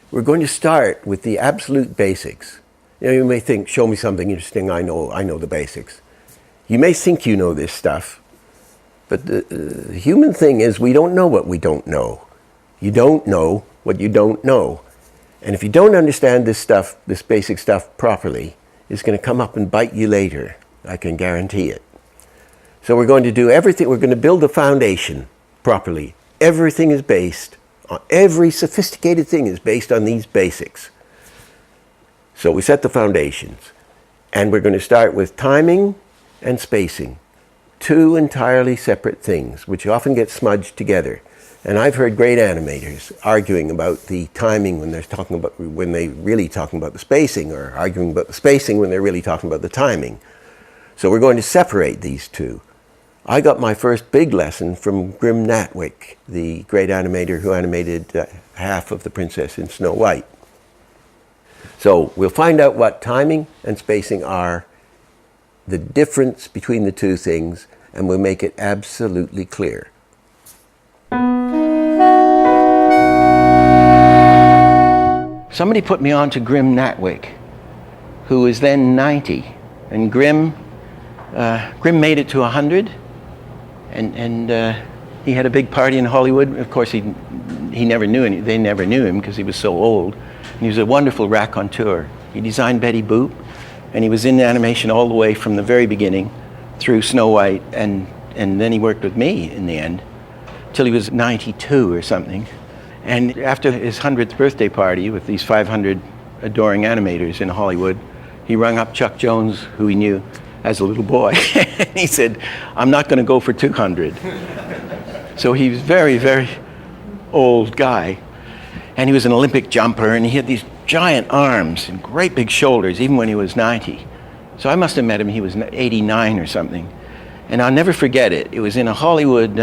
We're going to start with the absolute basics. You may think, show me something interesting, I know the basics. You may think you know this stuff, but the human thing is we don't know what we don't know. You don't know what you don't know. And if you don't understand this stuff, this basic stuff properly, it's going to come up and bite you later. I can guarantee it. So we're going to do everything, we're going to build the foundation properly. Everything is based on, every sophisticated thing is based on these basics. So we set the foundations. And we're going to start with timing and spacing. Two entirely separate things, which often get smudged together. And I've heard great animators arguing about the timing when they're really talking about the spacing, or arguing about the spacing when they're really talking about the timing. So we're going to separate these two. I got my first big lesson from Grim Natwick, the great animator who animated half of The Princess in Snow White. So we'll find out what timing and spacing are, the difference between the two things, and we'll make it absolutely clear. Somebody put me on to Grim Natwick, who was then 90, and Grim made it to 100, and he had a big party in Hollywood. Of course, he never knew they never knew him because he was so old. And he was a wonderful raconteur. He designed Betty Boop, and he was in animation all the way from the very beginning through Snow White, and then he worked with me in the end till he was 92 or something. And after his 100th birthday party with these 500 adoring animators in Hollywood, he rang up Chuck Jones, who he knew as a little boy. And he said, I'm not going to go for 200. So he was a very, very old guy. And he was an Olympic jumper, and he had these giant arms and great big shoulders, even when he was 90. So I must have met him, he was 89 or something. And I'll never forget it. It was in a Hollywood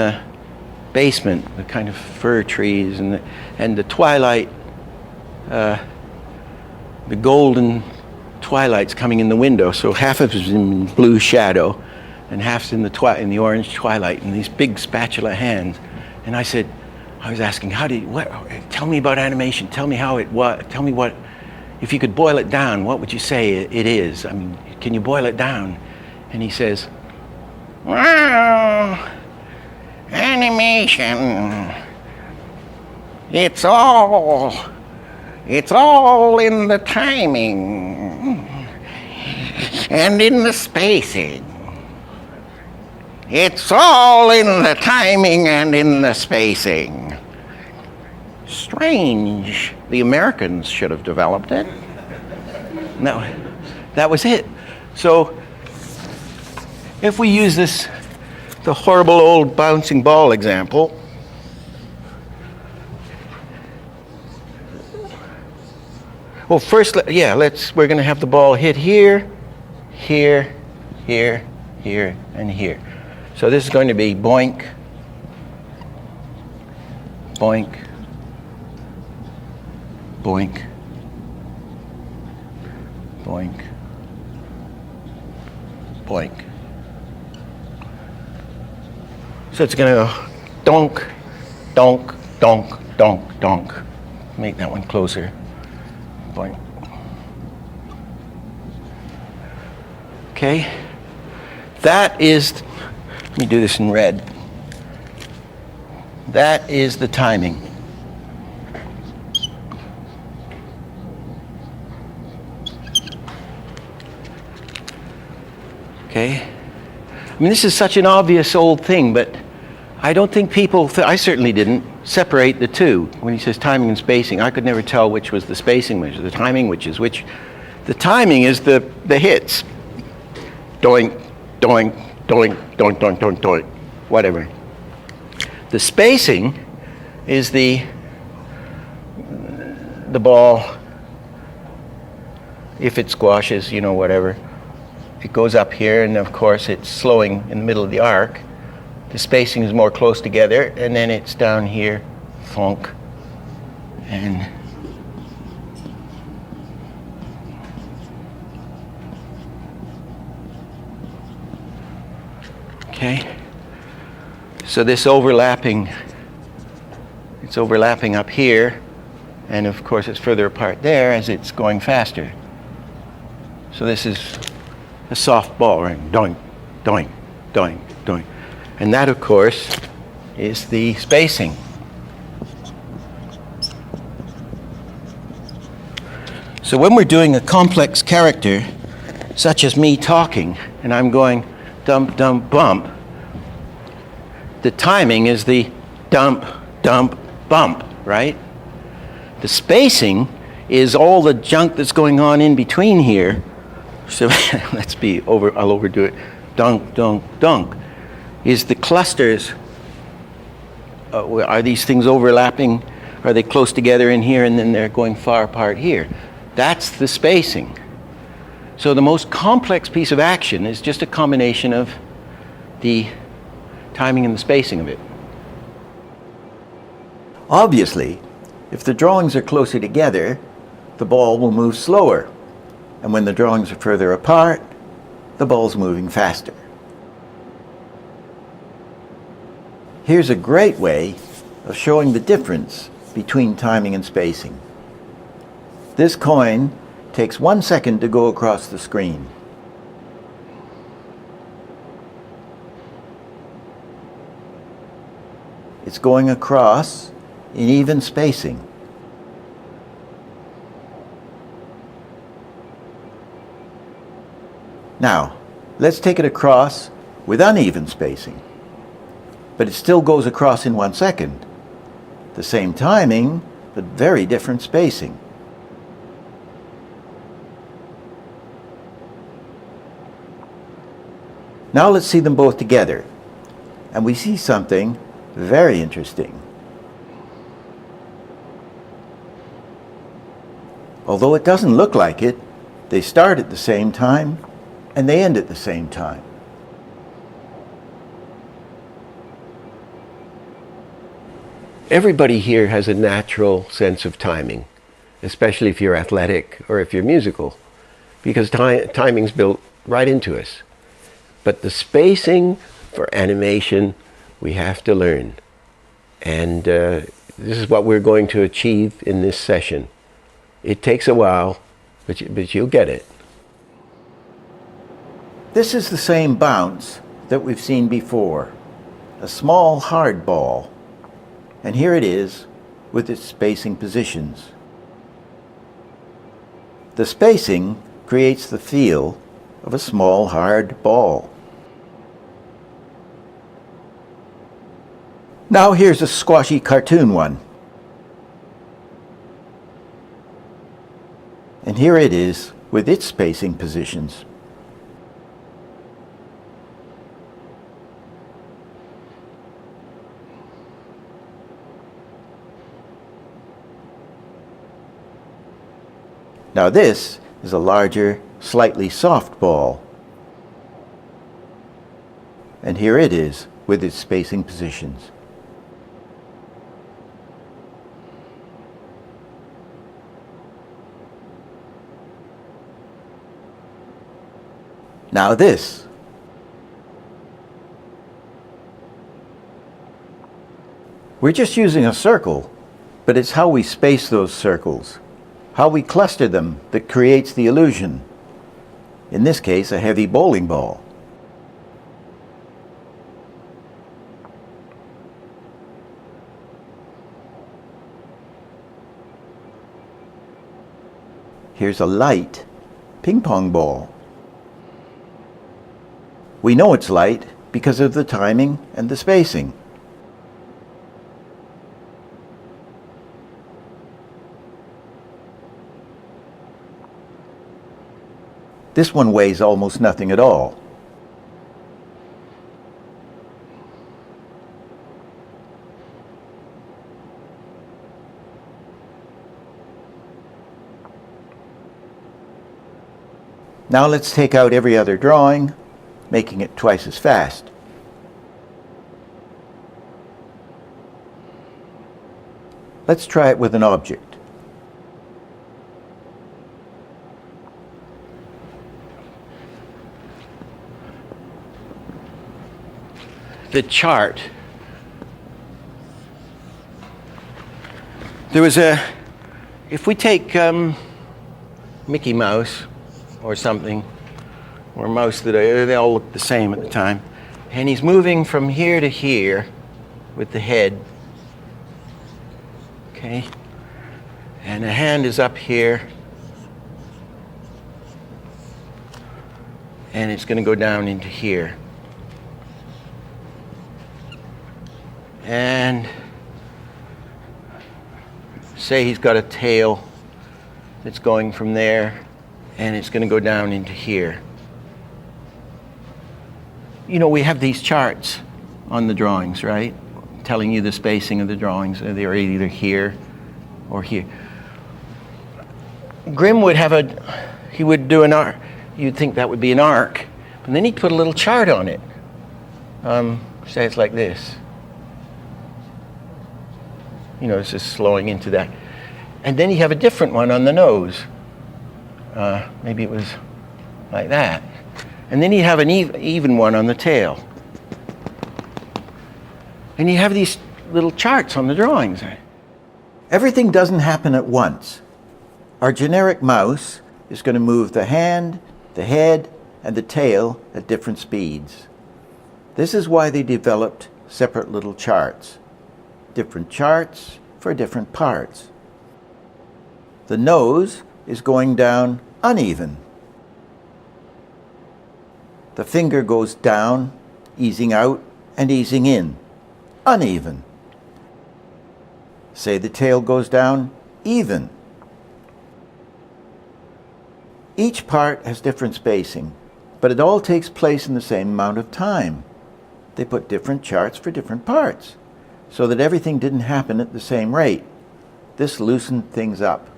basement with kind of fir trees, and the twilight, the golden twilight's coming in the window. So half of it is in blue shadow, and half's in the orange twilight, and these big spatula hands. And I was asking, tell me about animation. Tell me what, if you could boil it down, what would you say it is? I mean, can you boil it down? And he says, well, animation, it's all in the timing and in the spacing. It's all in the timing and in the spacing. Strange. The Americans should have developed it. No, that was it. So if we use the horrible old bouncing ball example, well, first, we're going to have the ball hit here, here, here, here, and here. So this is going to be boink, boink, boink, boink, boink. So it's going to go donk, donk, donk, donk, donk. Make that one closer. Boink. Okay. That is, let me do this in red. That is the timing. Okay? I mean, this is such an obvious old thing, but I don't think people, I certainly didn't, separate the two. When he says timing and spacing, I could never tell which was the spacing, which was the timing, which is which. The timing is the hits. Doink, doink, doink, doink, doink, doink, doink, whatever. The spacing is the ball, if it squashes, whatever. It goes up here, and of course it's slowing in the middle of the arc. The spacing is more close together, and then it's down here, thunk, and okay. So this overlapping, it's overlapping up here, And of course it's further apart there as it's going faster. So this is a soft ball, right? Doing, doing, doing, doing. And that, of course, is the spacing. So when we're doing a complex character, such as me talking, and I'm going dump, dump, bump, the timing is the dump, dump, bump, right? The spacing is all the junk that's going on in between here. So I'll overdo it. Dunk, dunk, dunk. Is the clusters, are these things overlapping? Are they close together in here and then they're going far apart here? That's the spacing. So the most complex piece of action is just a combination of the timing and the spacing of it. Obviously, if the drawings are closer together, the ball will move slower. And when the drawings are further apart, the ball's moving faster. Here's a great way of showing the difference between timing and spacing. This coin takes 1 second to go across the screen. It's going across in even spacing. Now, let's take it across with uneven spacing. But it still goes across in 1 second. The same timing, but very different spacing. Now let's see them both together. And we see something very interesting. Although it doesn't look like it, they start at the same time and they end at the same time. Everybody here has a natural sense of timing, especially if you're athletic or if you're musical, because timing's built right into us. But the spacing for animation, we have to learn. And this is what we're going to achieve in this session. It takes a while, but you'll get it. This is the same bounce that we've seen before, a small hard ball. And here it is with its spacing positions. The spacing creates the feel of a small hard ball. Now here's a squashy cartoon one. And here it is with its spacing positions. Now this is a larger, slightly soft ball. And here it is with its spacing positions. Now this. We're just using a circle, but it's how we space those circles, how we cluster them that creates the illusion. In this case, a heavy bowling ball. Here's a light ping pong ball. We know it's light because of the timing and the spacing. This one weighs almost nothing at all. Now let's take out every other drawing, making it twice as fast. Let's try it with an object. The chart. There was a if we take Mickey Mouse or something, or mouse that they all look the same at the time, and he's moving from here to here with the head, okay, and the hand is up here, and it's going to go down into here. And say he's got a tail that's going from there, and it's going to go down into here. You know, we have these charts on the drawings, right? Telling you the spacing of the drawings. They're either here or here. Grimm would have he would do an arc. You'd think that would be an arc. But then he'd put a little chart on it. Say it's like this. You know, it's just slowing into that. And then you have a different one on the nose. Maybe it was like that. And then you have an even one on the tail. And you have these little charts on the drawings. Everything doesn't happen at once. Our generic mouse is going to move the hand, the head, and the tail at different speeds. This is why they developed separate little charts. Different charts for different parts. The nose is going down uneven. The finger goes down, easing out and easing in, uneven. Say the tail goes down, even. Each part has different spacing, but it all takes place in the same amount of time. They put different charts for different parts, so that everything didn't happen at the same rate. This loosened things up.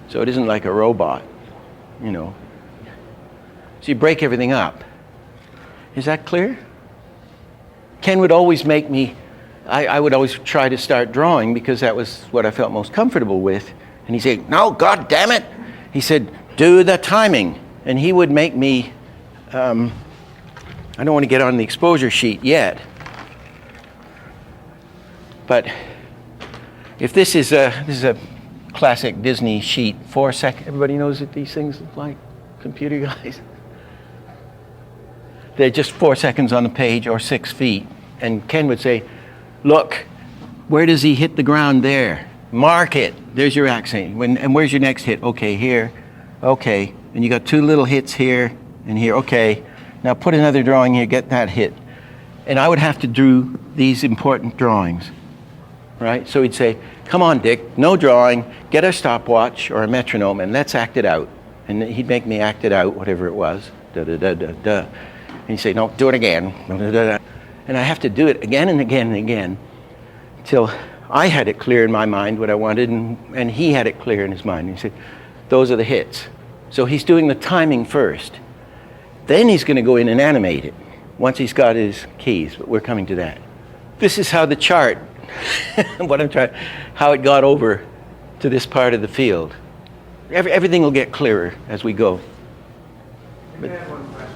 So it isn't like a robot, you know. So you break everything up. Is that clear? Ken would always make me, I would always try to start drawing because that was what I felt most comfortable with. And he'd say, no, God damn it. He said, do the timing. And he would make me, I don't want to get on the exposure sheet yet. But if this is a classic Disney sheet, 4 seconds. Everybody knows what these things look like, computer guys. They're just 4 seconds on the page or 6 feet. And Ken would say, look, where does he hit the ground there? Mark it. There's your accent. And where's your next hit? Okay, here. Okay. And you got 2 little hits here and here. Okay. Now put another drawing here, get that hit. And I would have to do these important drawings. Right? So he'd say, come on, Dick, no drawing, get a stopwatch or a metronome and let's act it out. And he'd make me act it out, whatever it was. Da, da, da, da, da. And he'd say, no, do it again. Da, da, da, da. And I have to do it again and again and again until I had it clear in my mind what I wanted and he had it clear in his mind. And he said, those are the hits. So he's doing the timing first. Then he's going to go in and animate it once he's got his keys, but we're coming to that. This is how the chart, how it got over to this part of the field. Everything will get clearer as we go. I have one question.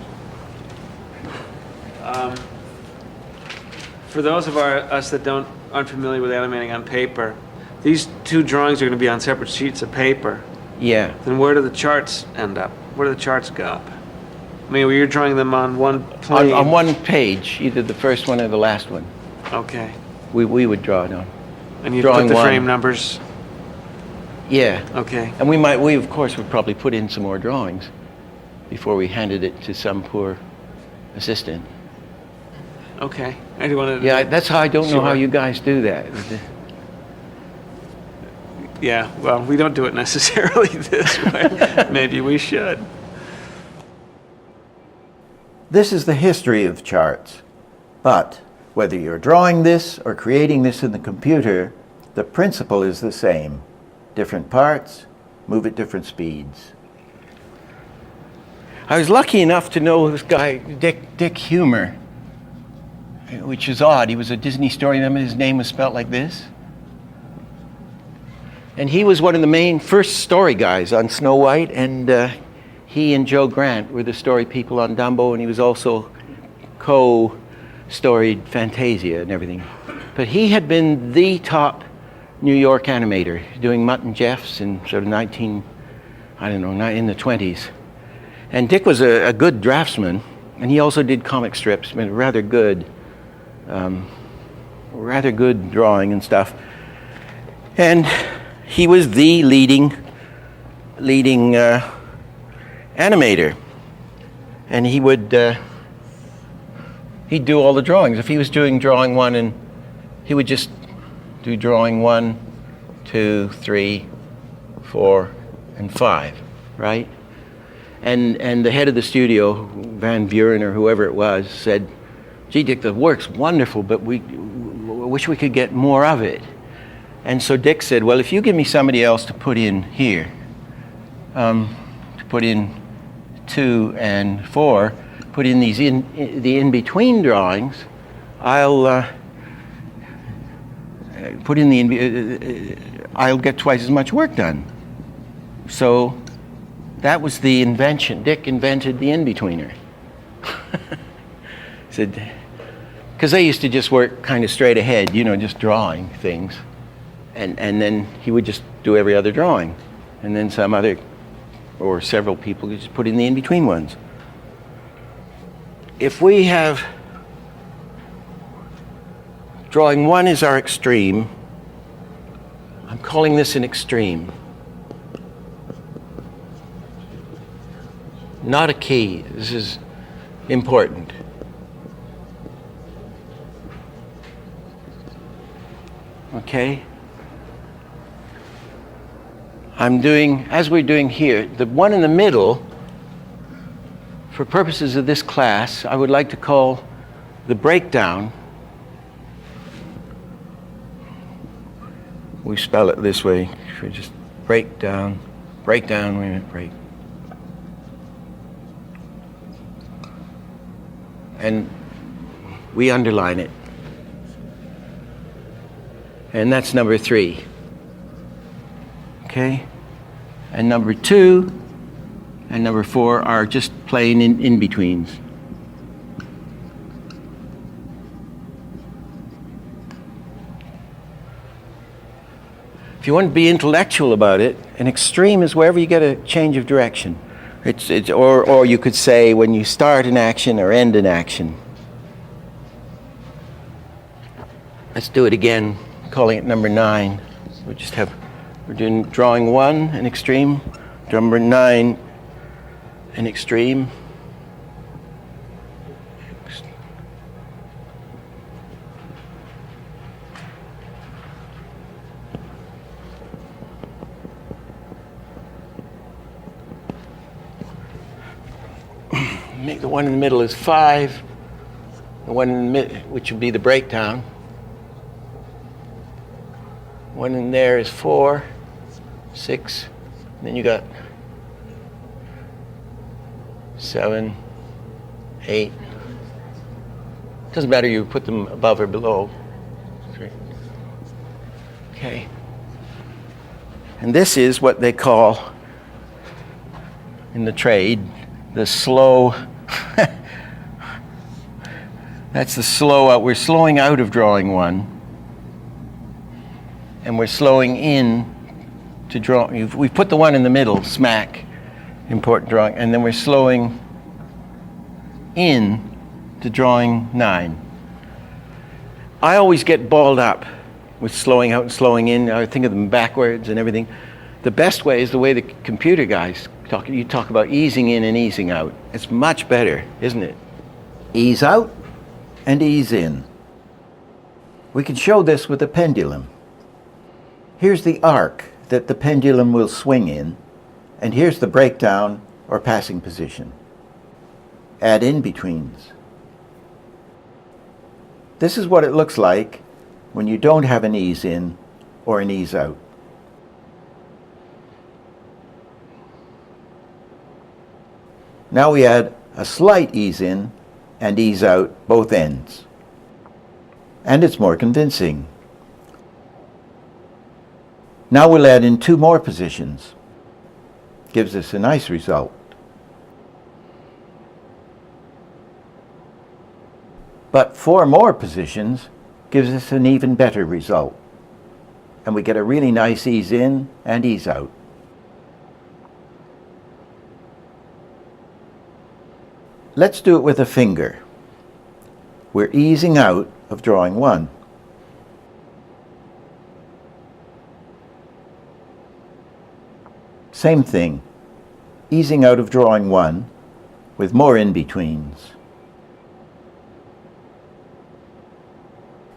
For those of us that aren't familiar with animating on paper, these 2 drawings are going to be on separate sheets of paper. Yeah. Then where do the charts end up? Where do the charts go up? I mean, you're drawing them on one plane. On one page, either the first one or the last one. Okay. We would draw it on. And you Drawing put the one. frame numbers. Yeah. Okay. And we of course would probably put in some more drawings before we handed it to some poor assistant. Okay. I do want to. Yeah, that's how I don't know how Sure. you guys do that. Yeah. Well, we don't do it necessarily this way. Maybe we should. This is the history of charts. But whether you're drawing this or creating this in the computer, the principle is the same. Different parts, move at different speeds. I was lucky enough to know this guy, Dick Humer, which is odd. He was a Disney storyman. His name was spelled like this. And he was one of the main first story guys on Snow White, and he and Joe Grant were the story people on Dumbo, and he was also co-storied Fantasia and everything. But he had been the top New York animator doing Mutt and Jeffs in sort of in the 20s. And Dick was a good draftsman, and he also did comic strips, but rather good drawing and stuff. And he was the leading animator, and he would he'd do all the drawings. If he was doing drawing 1, and he would just do drawing 1, 2, 3, 4, and 5, right? And the head of the studio, Van Buren or whoever it was, said, "Gee, Dick, the work's wonderful, but we wish we could get more of it." And so Dick said, "Well, if you give me somebody else to put in here, to put in 2 and 4, put in the in-between drawings, I'll put in I'll get twice as much work done." So that was the invention. Dick invented the in-betweener. Said, because they used to just work kind of straight ahead, just drawing things. And then he would just do every other drawing. And then some other, or several people could just put in the in-between ones. If we have, drawing 1 is our extreme. I'm calling this an extreme. Not a key. This is important. Okay? I'm doing, as we're doing here, the one in the middle, for purposes of this class, I would like to call the breakdown. We spell it this way. We just break down, wait a minute, break. And we underline it. And that's number 3. Okay? And number 2 and number 4 are just plain in-betweens. If you want to be intellectual about it, an extreme is wherever you get a change of direction. Or you could say when you start an action or end an action. Let's do it again, calling it number 9. We're doing drawing 1, an extreme, number 9, an extreme. Make the one in the middle is 5, the one in the middle, which would be the breakdown. One in there is 4, 6, and then you got 7, 8. Doesn't matter you put them above or below. Okay. And this is what they call in the trade the slow. That's the slow out. We're slowing out of drawing 1. And we're slowing in to draw. We've put the one in the middle, smack, important drawing, and then we're slowing in to drawing 9. I always get balled up with slowing out and slowing in. I think of them backwards and everything. The best way is the way the computer guys talk. You talk about easing in and easing out. It's much better, isn't it? Ease out and ease in. We can show this with a pendulum. Here's the arc that the pendulum will swing in, and here's the breakdown or passing position. Add in-betweens. This is what it looks like when you don't have an ease in or an ease out. Now we add a slight ease in and ease out both ends. And it's more convincing. Now we'll add in 2 more positions. Gives us a nice result. But 4 more positions gives us an even better result. and we get a really nice ease in and ease out. Let's do it with a finger. We're easing out of drawing 1. Same thing, easing out of drawing 1 with more in-betweens.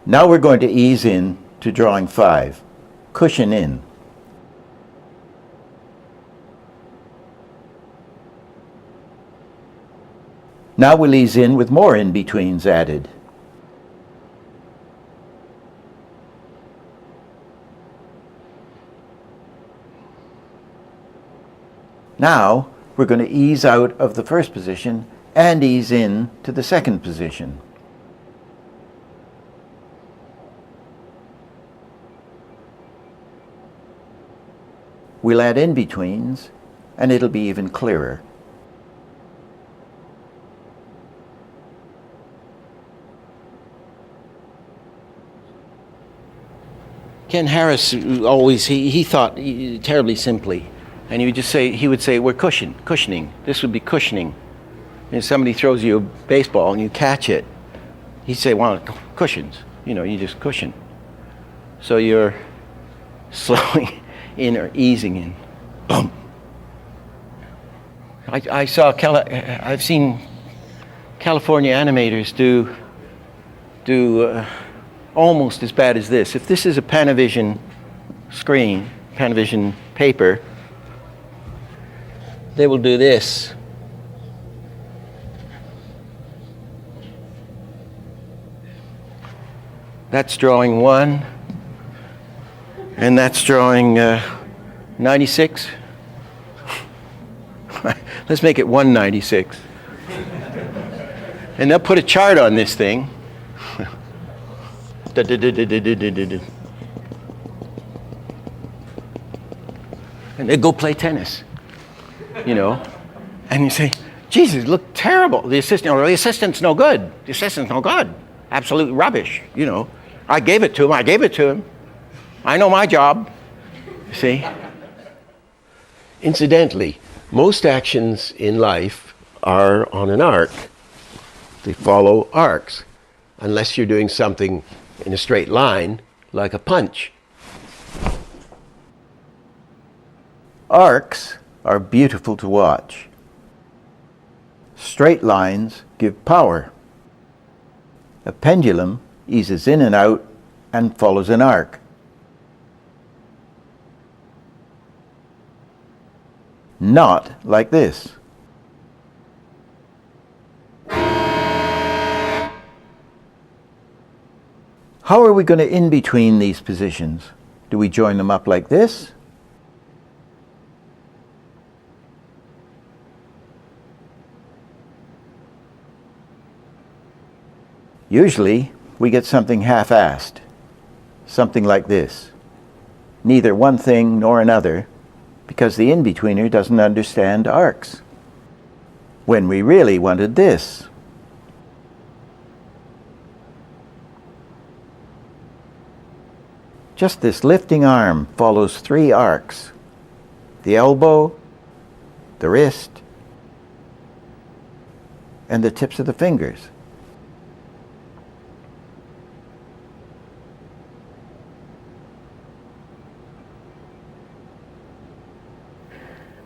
Now we're going to ease in to drawing 5, cushion in. Now we'll ease in with more in-betweens added. Now we're going to ease out of the first position and ease in to the second position. We'll add in-betweens and it'll be even clearer. Ken Harris always, he thought terribly simply. And he would say, we're cushioning. This would be cushioning. And if somebody throws you a baseball and you catch it, he'd say, well, cushions. You just cushion. So you're slowing in or easing in. Boom. I've seen California animators do almost as bad as this. If this is a Panavision screen, Panavision paper, they will do this. That's drawing 1, and that's drawing 96. Let's make it 196. And they'll put a chart on this thing. And they go play tennis, and you say, Jesus, look terrible. The assistant's no good. The assistant's no good. Absolute rubbish, I gave it to him. I know my job. You see? Incidentally, most actions in life are on an arc. They follow arcs, unless you're doing something in a straight line, like a punch. Arcs are beautiful to watch. Straight lines give power. A pendulum eases in and out and follows an arc. Not like this. How are we going to in-between these positions? Do we join them up like this? Usually, we get something half-assed, something like this. Neither one thing nor another, because the in-betweener doesn't understand arcs. When we really wanted this. Just this lifting arm follows 3 arcs. The elbow, the wrist, and the tips of the fingers.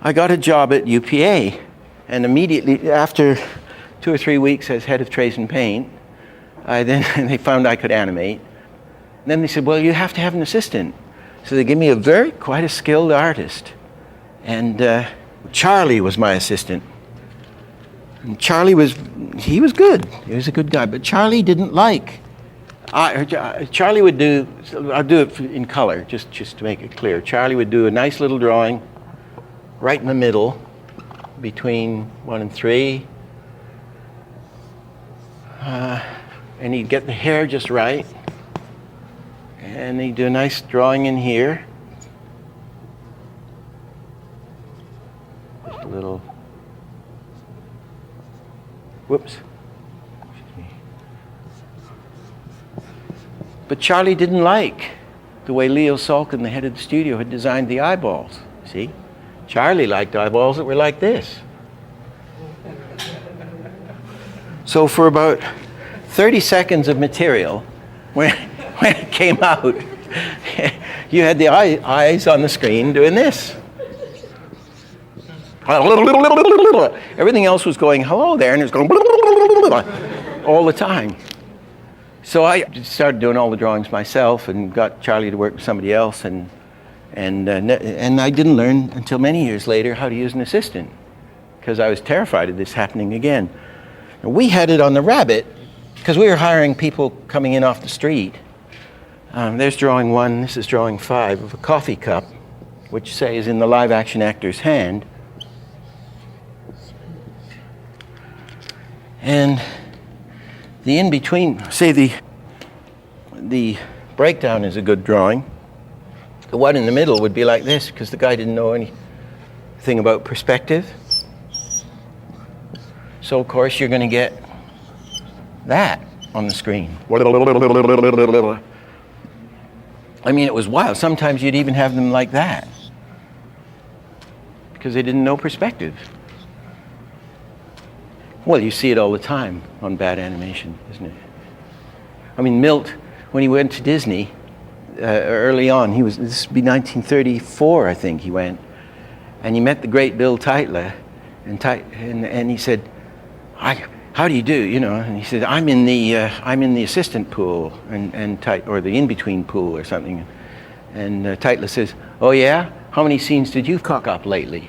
I got a job at UPA, and immediately after 2 or 3 weeks as head of trace and paint, they found I could animate. And then they said, well, you have to have an assistant. So they gave me quite a skilled artist. And Charlie was my assistant. And Charlie was good. He was a good guy. But Charlie didn't like. Charlie would do, I'll do it in color, just to make it clear. Charlie would do a nice little drawing right in the middle, between 1 and 3. And he'd get the hair just right. And he'd do a nice drawing in here. Just a little, whoops. Excuse me. But Charlie didn't like the way Leo Salkin, the head of the studio, had designed the eyeballs. See? Charlie liked eyeballs that were like this. So for about 30 seconds of material, when it came out, you had the eyes on the screen doing this. Everything else was going, hello there, and it was going all the time. So I started doing all the drawings myself and got Charlie to work with somebody else, and I didn't learn until many years later how to use an assistant because I was terrified of this happening again. And we had it on the Rabbit because we were hiring people coming in off the street. There's drawing 1, this is drawing 5 of a coffee cup, which say is in the live action actor's hand. And the in-between, say the breakdown is a good drawing. The one in the middle would be like this because the guy didn't know anything about perspective. So of course you're going to get that on the screen. I mean, it was wild. Sometimes you'd even have them like that because they didn't know perspective. Well, you see it all the time on bad animation, isn't it? I mean, Milt, when he went to Disney early on, this would be 1934, I think he went, and he met the great Bill Teitler, and he said, how do you do, you know? And he said, I'm in the assistant pool, or the in-between pool or something. And Teitler says, oh yeah? How many scenes did you cock up lately?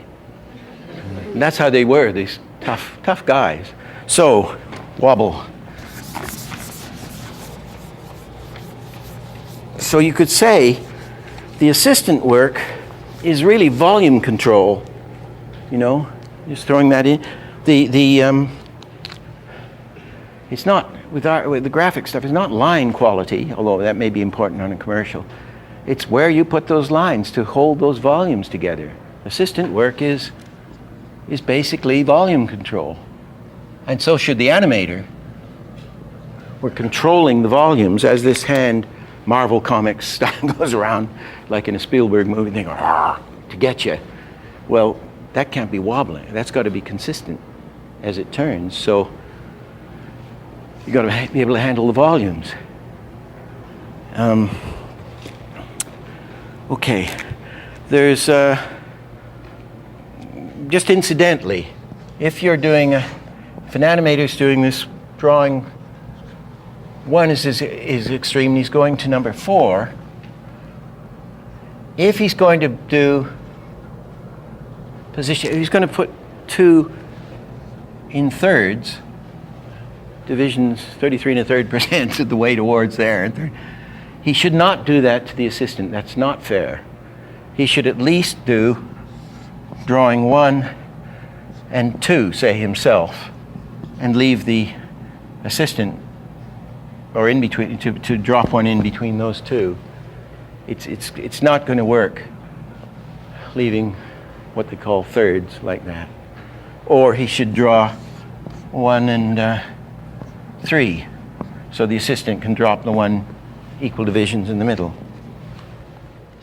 And that's how they were, these tough guys. So, wobble. So you could say the assistant work is really volume control, you know, just throwing that in. It's not, with the graphic stuff, it's not line quality, although that may be important on a commercial. It's where you put those lines to hold those volumes together. Assistant work is basically volume control. And so should the animator. We're controlling the volumes as this hand, Marvel Comics style, goes around like in a Spielberg movie, they go to get you. Well, that can't be wobbling. That's got to be consistent as it turns. So you've got to be able to handle the volumes. Okay, there's just incidentally, if an animator's doing this drawing, 1 is extreme, and he's going to number 4. If he's going to do position, he's going to put 2 in thirds, divisions 33 1/3% of the way towards there. He should not do that to the assistant. That's not fair. He should at least do drawing 1 and 2, say himself, and leave the assistant or in between to drop 1 in between those 2. It's not going to work leaving what they call thirds like that. Or he should draw 1 and 3, so the assistant can drop the 1 equal divisions in the middle.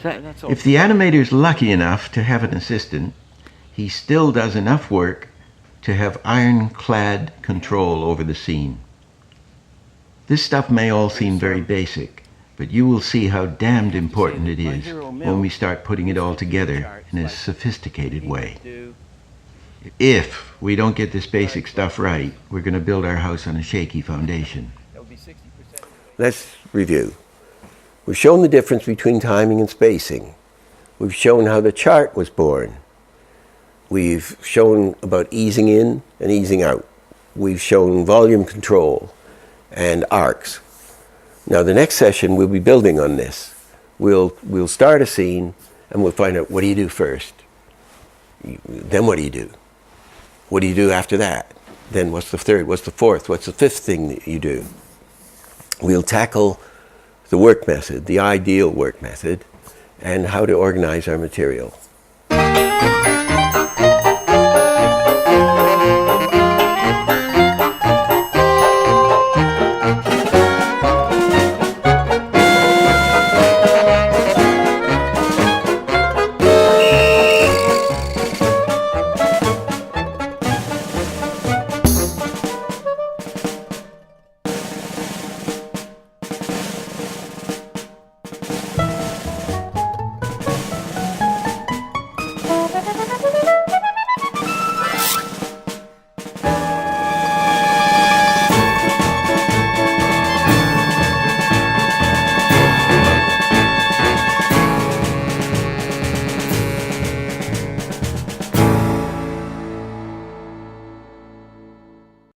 That's all. If the animator's lucky enough to have an assistant, he still does enough work to have ironclad control over the scene. This stuff may all seem very basic, but you will see how damned important it is when we start putting it all together in a sophisticated way. If we don't get this basic stuff right, we're going to build our house on a shaky foundation. Let's review. We've shown the difference between timing and spacing. We've shown how the chart was born. We've shown about easing in and easing out. We've shown volume control and arcs. Now the next session we'll be building on this. We'll start a scene and we'll find out, what do you do first? Then what do you do? What do you do after that? Then what's the third? What's the fourth? What's the fifth thing that you do? We'll tackle the work method, the ideal work method, and how to organize our material.